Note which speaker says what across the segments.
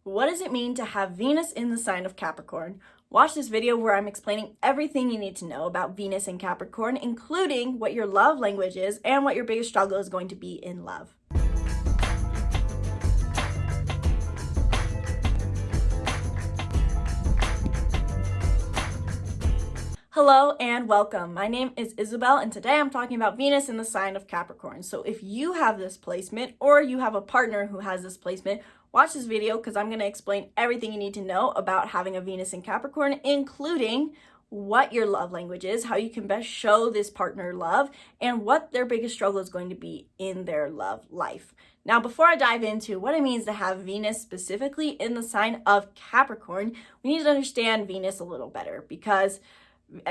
Speaker 1: What does it mean to have Venus in the sign of Capricorn? Watch this video where I'm explaining everything you need to know about Venus in Capricorn, including what your love language is and what your biggest struggle is going to be in love. Hello and welcome. My name is Isabelle and today I'm talking about Venus in the sign of Capricorn. So if you have this placement or you have a partner who has this placement, watch this video because I'm going to explain everything you need to know about having a Venus in Capricorn, including what your love language is, how you can best show this partner love, and what their biggest struggle is going to be in their love life. Now, before I dive into what it means to have Venus specifically in the sign of Capricorn, we need to understand Venus a little better because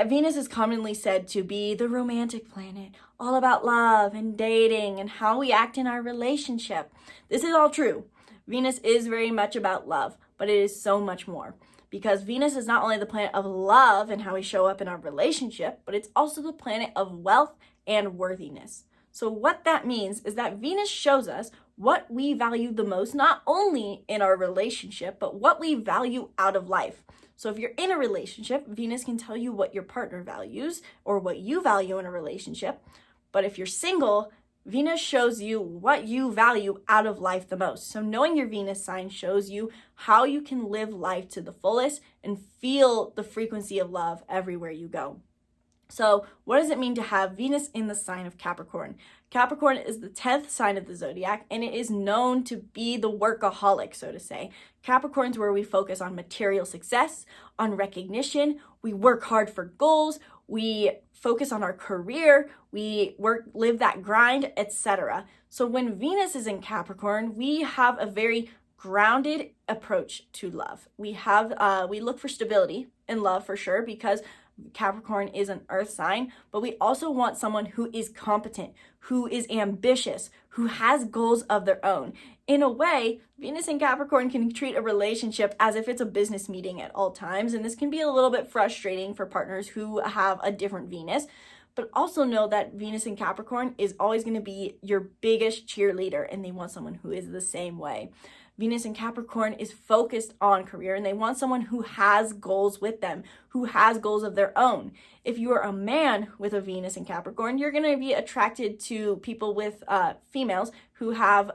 Speaker 1: Venus is commonly said to be the romantic planet, all about love and dating and how we act in our relationship. This is all true. Venus is very much about love, but it is so much more because Venus is not only the planet of love and how we show up in our relationship, but it's also the planet of wealth and worthiness. So what that means is that Venus shows us what we value the most, not only in our relationship, but what we value out of life. So if you're in a relationship, Venus can tell you what your partner values or what you value in a relationship. But if you're single, Venus shows you what you value out of life the most. So knowing your Venus sign shows you how you can live life to the fullest and feel the frequency of love everywhere you go. So what does it mean to have Venus in the sign of Capricorn? Capricorn is the 10th sign of the zodiac, and it is known to be the workaholic, so to say. Capricorn's where we focus on material success, on recognition, we work hard for goals, we focus on our career, we live that grind, etc. So when Venus is in Capricorn, we have a very grounded approach to love. We look for stability in love for sure because Capricorn is an earth sign, but we also want someone who is competent, who is ambitious, who has goals of their own. In a way, Venus and Capricorn can treat a relationship as if it's a business meeting at all times, and this can be a little bit frustrating for partners who have a different Venus. But also know that Venus in Capricorn is always going to be your biggest cheerleader, and they want someone who is the same way. Venus in Capricorn is focused on career, and they want someone who has goals with them, who has goals of their own. If you are a man with a Venus in Capricorn, you're going to be attracted to people with females who have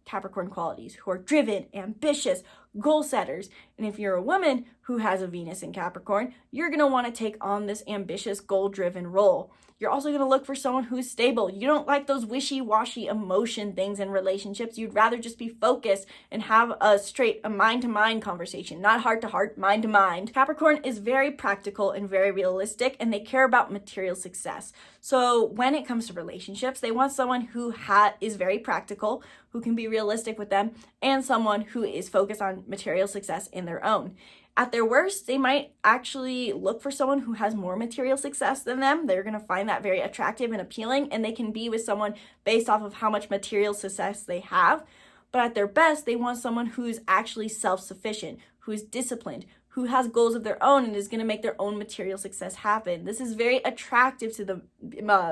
Speaker 1: Capricorn qualities, who are driven, ambitious, goal setters. And if you're a woman who has a Venus in Capricorn, you're going to want to take on this ambitious, goal-driven role. You're also going to look for someone who's stable. You don't like those wishy-washy emotion things in relationships. You'd rather just be focused and have a mind-to-mind conversation, not heart-to-heart, mind-to-mind. Capricorn is very practical and very realistic, and they care about material success. So when it comes to relationships, they want someone who is very practical, who can be realistic with them, and someone who is focused on material success in their own. At their worst, they might actually look for someone who has more material success than them. They're going to find that very attractive and appealing, and they can be with someone based off of how much material success they have. But at their best, they want someone who's actually self-sufficient, who's disciplined, who has goals of their own and is going to make their own material success happen. This is very attractive to the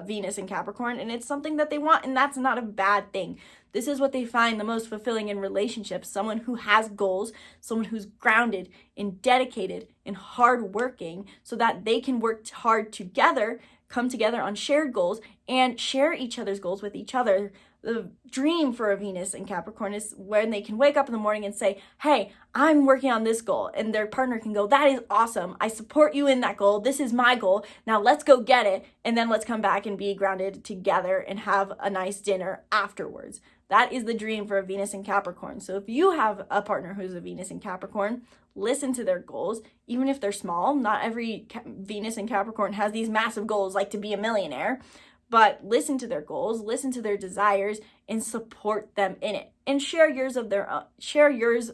Speaker 1: Venus in Capricorn, and it's something that they want, and that's not a bad thing. This is what they find the most fulfilling in relationships, someone who has goals, someone who's grounded and dedicated and hardworking so that they can work hard together, come together on shared goals, and share each other's goals with each other. The dream for a Venus in Capricorn is when they can wake up in the morning and say, hey, I'm working on this goal. And their partner can go, that is awesome. I support you in that goal. This is my goal. Now let's go get it. And then let's come back and be grounded together and have a nice dinner afterwards. That is the dream for a Venus in Capricorn. So if you have a partner who's a Venus in Capricorn, listen to their goals, even if they're small. Not every Venus in Capricorn has these massive goals like to be a millionaire. But listen to their goals, listen to their desires, and support them in it. And share yours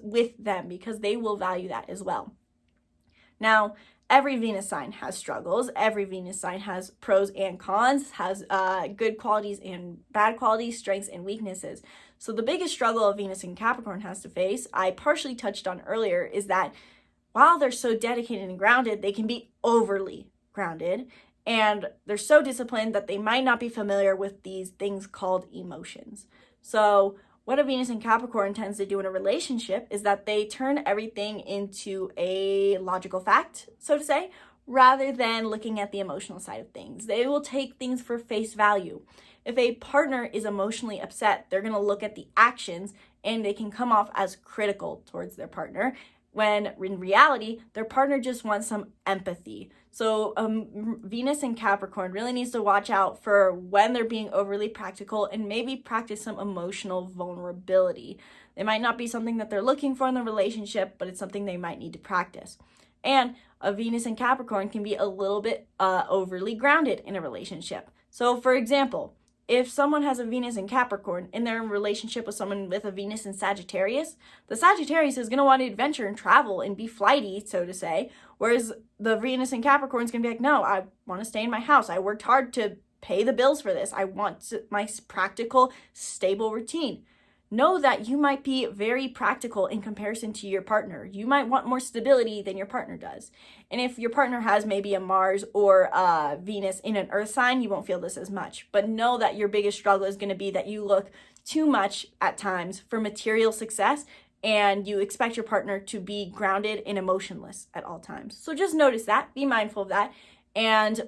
Speaker 1: with them because they will value that as well. Now, every Venus sign has struggles. Every Venus sign has pros and cons, has good qualities and bad qualities, strengths and weaknesses. So the biggest struggle a Venus in Capricorn has to face, I partially touched on earlier, is that while they're so dedicated and grounded, they can be overly grounded. And they're so disciplined that they might not be familiar with these things called emotions. So what a Venus in Capricorn tends to do in a relationship is that they turn everything into a logical fact, so to say, rather than looking at the emotional side of things. They will take things for face value. If a partner is emotionally upset, they're going to look at the actions and they can come off as critical towards their partner, when in reality, their partner just wants some empathy. So Venus in Capricorn really needs to watch out for when they're being overly practical and maybe practice some emotional vulnerability. It might not be something that they're looking for in the relationship, but it's something they might need to practice. And a Venus in Capricorn can be a little bit overly grounded in a relationship. So for example, if someone has a Venus in Capricorn and they're in a relationship with someone with a Venus in Sagittarius, the Sagittarius is going to want to adventure and travel and be flighty, so to say, whereas the Venus in Capricorn is going to be like, no, I want to stay in my house. I worked hard to pay the bills for this. I want my practical, stable routine. Know that you might be very practical in comparison to your partner. You might want more stability than your partner does. And if your partner has maybe a Mars or Venus in an earth sign, you won't feel this as much. But know that your biggest struggle is going to be that you look too much at times for material success and you expect your partner to be grounded and emotionless at all times. So just notice that, be mindful of that, and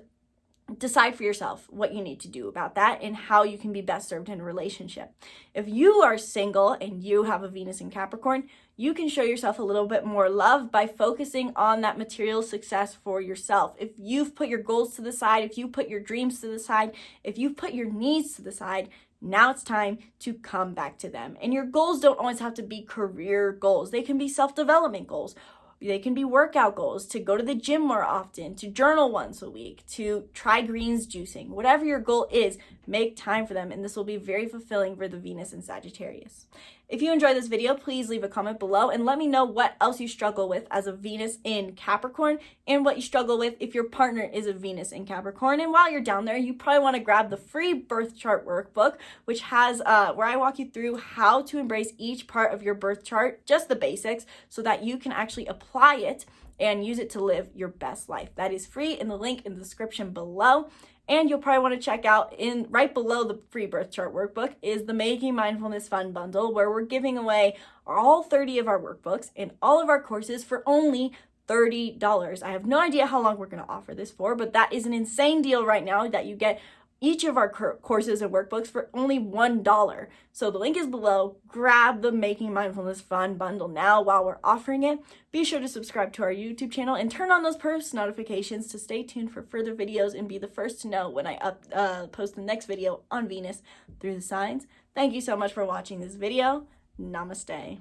Speaker 1: decide for yourself what you need to do about that and how you can be best served in a relationship. If you are single and you have a Venus in Capricorn, you can show yourself a little bit more love by focusing on that material success for yourself. If you've put your goals to the side, if you put your dreams to the side, if you've put your needs to the side, now it's time to come back to them. And your goals don't always have to be career goals. They can be self-development goals. They can be workout goals, to go to the gym more often, to journal once a week, to try greens juicing. Whatever your goal is, make time for them, and this will be very fulfilling for the Venus in Sagittarius. If you enjoyed this video, please leave a comment below and let me know what else you struggle with as a Venus in Capricorn and what you struggle with if your partner is a Venus in Capricorn. And while you're down there, you probably want to grab the free birth chart workbook, which has where I walk you through how to embrace each part of your birth chart, just the basics, so that you can actually apply it and use it to live your best life. That is free in the link in the description below. And you'll probably want to check out right below the free birth chart workbook is the Making Mindfulness Fun bundle, where we're giving away all 30 of our workbooks and all of our courses for only $30. I have no idea how long we're going to offer this for, but that is an insane deal right now that you get each of our courses and workbooks for only $1. So the link is below. Grab the Making Mindfulness Fun bundle now while we're offering it. Be sure to subscribe to our YouTube channel and turn on those post notifications to stay tuned for further videos and be the first to know when I post the next video on Venus through the signs. Thank you so much for watching this video. Namaste.